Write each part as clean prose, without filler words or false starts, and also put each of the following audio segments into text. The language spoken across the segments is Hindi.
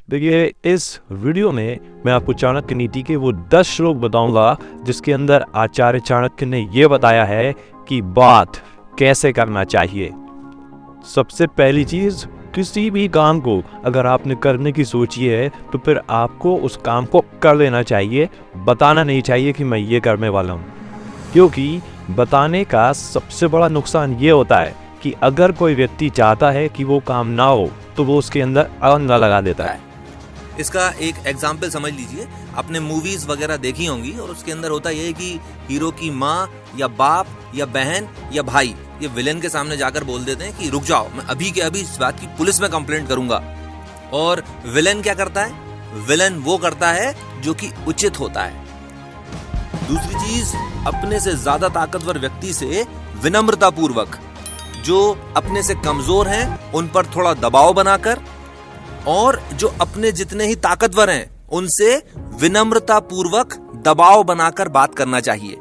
देखिए, इस वीडियो में मैं आपको चाणक्य नीति के वो 10 श्लोक बताऊंगा जिसके अंदर आचार्य चाणक्य ने ये बताया है कि बात कैसे करना चाहिए। सबसे पहली चीज, किसी भी काम को अगर आपने करने की सोची है तो फिर आपको उस काम को कर लेना चाहिए। बताना नहीं चाहिए कि मैं ये करने वाला हूँ, क्योंकि बताने का सबसे बड़ा नुकसान ये होता है कि अगर कोई व्यक्ति चाहता है कि वो काम ना हो तो वो उसके अंदर अंधा लगा देता है। इसका एक एग्जाम्पल समझ लीजिए, आपने मूवीज वगैरह देखी होंगी और उसके अंदर होता यह है कि हीरो की माँ या बाप या बहन या भाई ये विलेन के सामने जाकर बोल देते हैं कि रुक जाओ, मैं अभी के अभी इस बात की पुलिस में कंप्लेंट करूंगा। और विलेन क्या करता है? विलेन वो करता है जो कि उचित होता है। दूसरी चीज, अपने से ज्यादा ताकतवर व्यक्ति से विनम्रता पूर्वक, जो अपने से कमजोर हैं उन पर थोड़ा दबाव बनाकर, और जो अपने जितने ही ताकतवर हैं उनसे विनम्रता पूर्वक दबाव बनाकर बात करना चाहिए।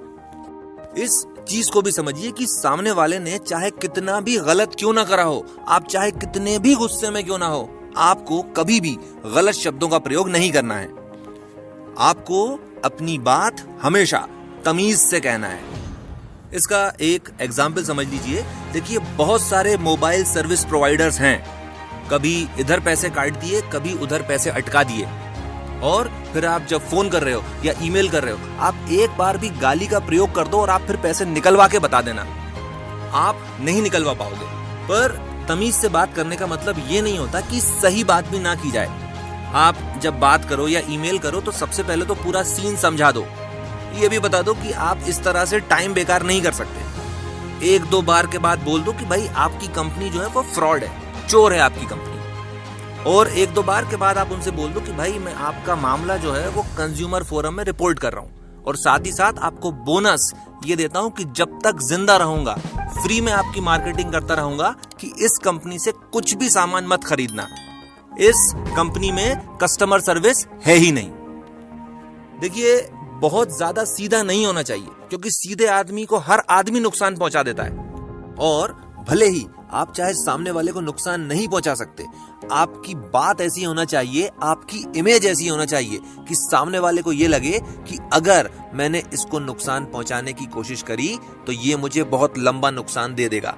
इस चीज को भी समझिए कि सामने वाले ने चाहे कितना भी गलत क्यों ना करा हो, आप चाहे कितने भी गुस्से में क्यों ना हो, आपको कभी भी गलत शब्दों का प्रयोग नहीं करना है। आपको अपनी बात हमेशा तमीज से कहना है। इसका एक एग्जाम्पल समझ लीजिए। देखिए, बहुत सारे मोबाइल सर्विस प्रोवाइडर्स हैं, कभी इधर पैसे काट दिए, कभी उधर पैसे अटका दिए, और फिर आप जब फोन कर रहे हो या ईमेल कर रहे हो, आप एक बार भी गाली का प्रयोग कर दो और आप फिर पैसे निकलवा के बता देना, आप नहीं निकलवा पाओगे। पर तमीज से बात करने का मतलब ये नहीं होता कि सही बात भी ना की जाए। आप जब बात करो या ईमेल करो तो सबसे पहले तो पूरा सीन समझा दो, ये भी बता दो कि आप इस तरह से टाइम बेकार नहीं कर सकते। एक दो बार के बाद बोल दो कि भाई आपकी कंपनी जो है वो फ्रॉड है, चोर है आपकी कंपनी। और एक दो बार के बाद आप उनसे बोल दो कि भाई मैं आपका मामला जो है वो कंज्यूमर फोरम में रिपोर्ट कर रहा हूँ, और साथ ही साथ आपको बोनस ये देता हूँ कि जब तक जिंदा रहूंगा फ्री में आपकी मार्केटिंग करता रहूंगा कि इस कंपनी से कुछ भी सामान मत खरीदना, इस कंपनी में कस्टमर सर्विस है ही नहीं। देखिए, बहुत ज्यादा सीधा नहीं होना चाहिए, क्योंकि सीधे आदमी को हर आदमी नुकसान पहुंचा देता है। और भले ही आप चाहे सामने वाले को नुकसान नहीं पहुंचा सकते, आपकी बात ऐसी होना चाहिए, आपकी इमेज ऐसी होना चाहिए कि सामने वाले को ये लगे कि अगर मैंने इसको नुकसान पहुंचाने की कोशिश करी तो ये मुझे बहुत लंबा नुकसान दे देगा।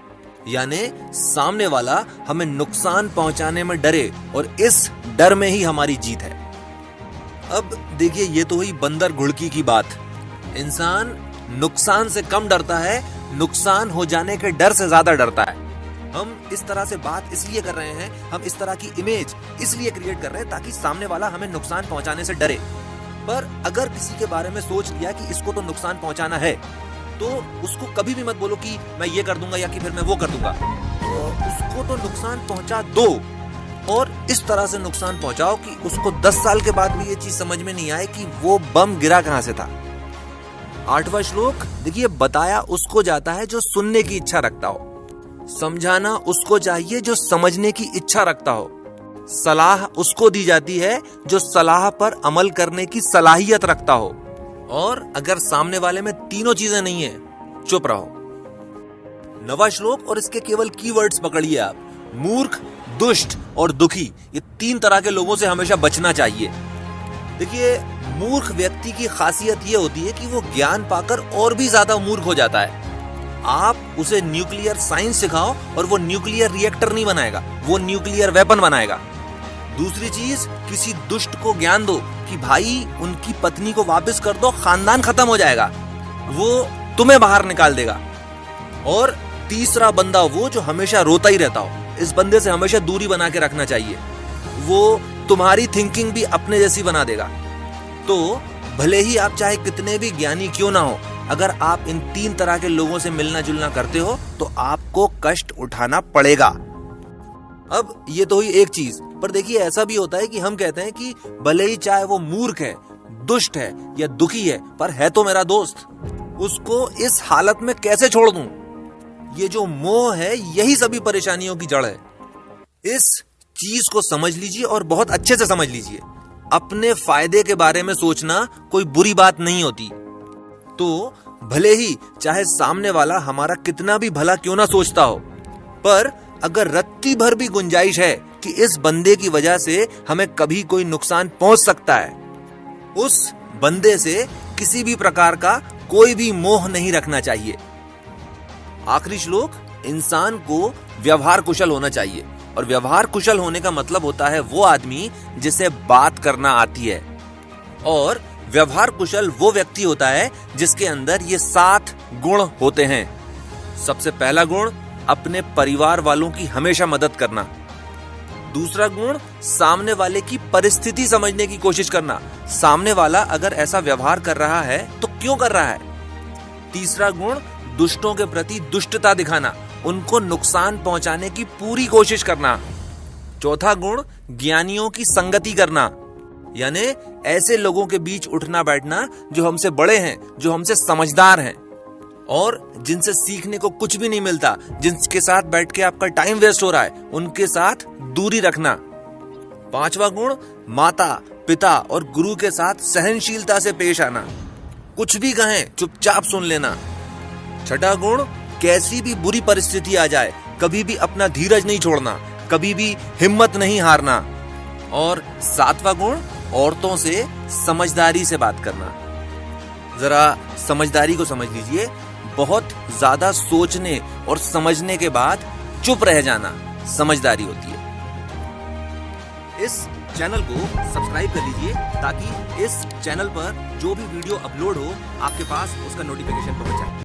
यानी सामने वाला हमें नुकसान पहुंचाने में डरे, और इस डर में ही हमारी जीत है। अब देखिए, ये तो हुई बंदर घुड़की की बात। इंसान नुकसान से कम डरता है, नुकसान हो जाने के डर से ज्यादा डरता है। हम इस तरह से बात इसलिए कर रहे हैं, हम इस तरह की इमेज इसलिए क्रिएट कर रहे हैं ताकि सामने वाला हमें नुकसान पहुंचाने से डरे। पर अगर किसी के बारे में सोच लिया कि इसको तो नुकसान पहुंचाना है, तो उसको कभी भी मत बोलो कि मैं ये कर दूंगा या कि फिर मैं वो कर दूंगा। तो उसको तो नुकसान पहुंचा दो, और इस तरह से नुकसान पहुंचाओ कि उसको 10 साल के बाद भी ये चीज समझ में नहीं आए कि वो बम गिरा कहां से था। 8वां श्लोक देखिए, बताया उसको जाता है जो सुनने की इच्छा रखता हो, समझाना उसको चाहिए जो समझने की इच्छा रखता हो, सलाह उसको दी जाती है जो सलाह पर अमल करने की सलाहियत रखता हो, और अगर सामने वाले में तीनों चीजें नहीं है, चुप रहो। 9वां श्लोक, और इसके केवल कीवर्ड्स पकड़िए आप। मूर्ख, दुष्ट और दुखी, ये 3 तरह के लोगों से हमेशा बचना चाहिए। देखिए, मूर्ख व्यक्ति की खासियत ये होती है कि वो ज्ञान पाकर और भी ज्यादा मूर्ख हो जाता है। आप उसे न्यूक्लियर साइंस सिखाओ और वो न्यूक्लियर रिएक्टर नहीं बनाएगा, वो न्यूक्लियर वेपन बनाएगा। दूसरी चीज, किसी दुष्ट को ज्ञान दो कि भाई उनकी पत्नी को वापस कर दो, खानदान खत्म हो जाएगा, वो तुम्हें बाहर निकाल देगा। और तीसरा बंदा वो जो हमेशा रोता ही रहता हो, इस बंदे से हमेशा दूरी बना के रखना चाहिए, वो तुम्हारी थिंकिंग भी अपने जैसी बना देगा। तो भले ही आप चाहे कितने भी ज्ञानी क्यों ना हो, अगर आप इन 3 तरह के लोगों से मिलना जुलना करते हो तो आपको कष्ट उठाना पड़ेगा। अब ये तो हुई एक चीज, पर देखिए ऐसा भी होता है कि हम कहते हैं कि भले ही चाहे वो मूर्ख है, दुष्ट है या दुखी है, पर है तो मेरा दोस्त, उसको इस हालत में कैसे छोड़ दूं? ये जो मोह है यही सभी परेशानियों की जड़ है। इस चीज को समझ लीजिए और बहुत अच्छे से समझ लीजिए। अपने फायदे के बारे में सोचना कोई बुरी बात नहीं होती। तो भले ही चाहे सामने वाला हमारा कितना भी भला क्यों ना सोचता हो, पर अगर रत्ती भर भी गुंजाइश है कि इस बंदे की वजह से हमें कभी कोई नुकसान पहुंच सकता है, उस बंदे से किसी भी प्रकार का कोई भी मोह नहीं रखना चाहिए। आखिरी श्लोक, इंसान को व्यवहार कुशल होना चाहिए, और व्यवहार कुशल होने का मतलब होता है वो आदमी जिसे बात करना आती है, और व्यवहार कुशल वो व्यक्ति होता है जिसके अंदर ये 7 गुण होते हैं। सबसे पहला गुण, अपने परिवार वालों की हमेशा मदद करना। दूसरा गुण, सामने वाले की परिस्थिति समझने की कोशिश करना, सामने वाला अगर ऐसा व्यवहार कर रहा है तो क्यों कर रहा है। तीसरा गुण, दुष्टों के प्रति दुष्टता दिखाना, उनको नुकसान पहुंचाने की पूरी कोशिश करना। चौथा गुण, ज्ञानियों की संगति करना, यानी ऐसे लोगों के बीच उठना बैठना जो हमसे बड़े हैं, जो हमसे समझदार हैं और जिनसे सीखने को कुछ भी नहीं मिलता, जिनके साथ बैठ के आपका टाइम वेस्ट हो रहा है, उनके साथ दूरी रखना। पांचवा गुण, माता पिता और गुरु के साथ सहनशीलता से पेश आना, कुछ भी कहें चुपचाप सुन लेना। छठा गुण, कैसी भी बुरी परिस्थिति आ जाए कभी भी अपना धीरज नहीं छोड़ना, कभी भी हिम्मत नहीं हारना। और सातवां गुण, औरतों से समझदारी से बात करना। जरा समझदारी को समझ लीजिए, बहुत ज्यादा सोचने और समझने के बाद चुप रह जाना समझदारी होती है। इस चैनल को सब्सक्राइब कर लीजिए ताकि इस चैनल पर जो भी वीडियो अपलोड हो आपके पास उसका नोटिफिकेशन पहुंच जाए।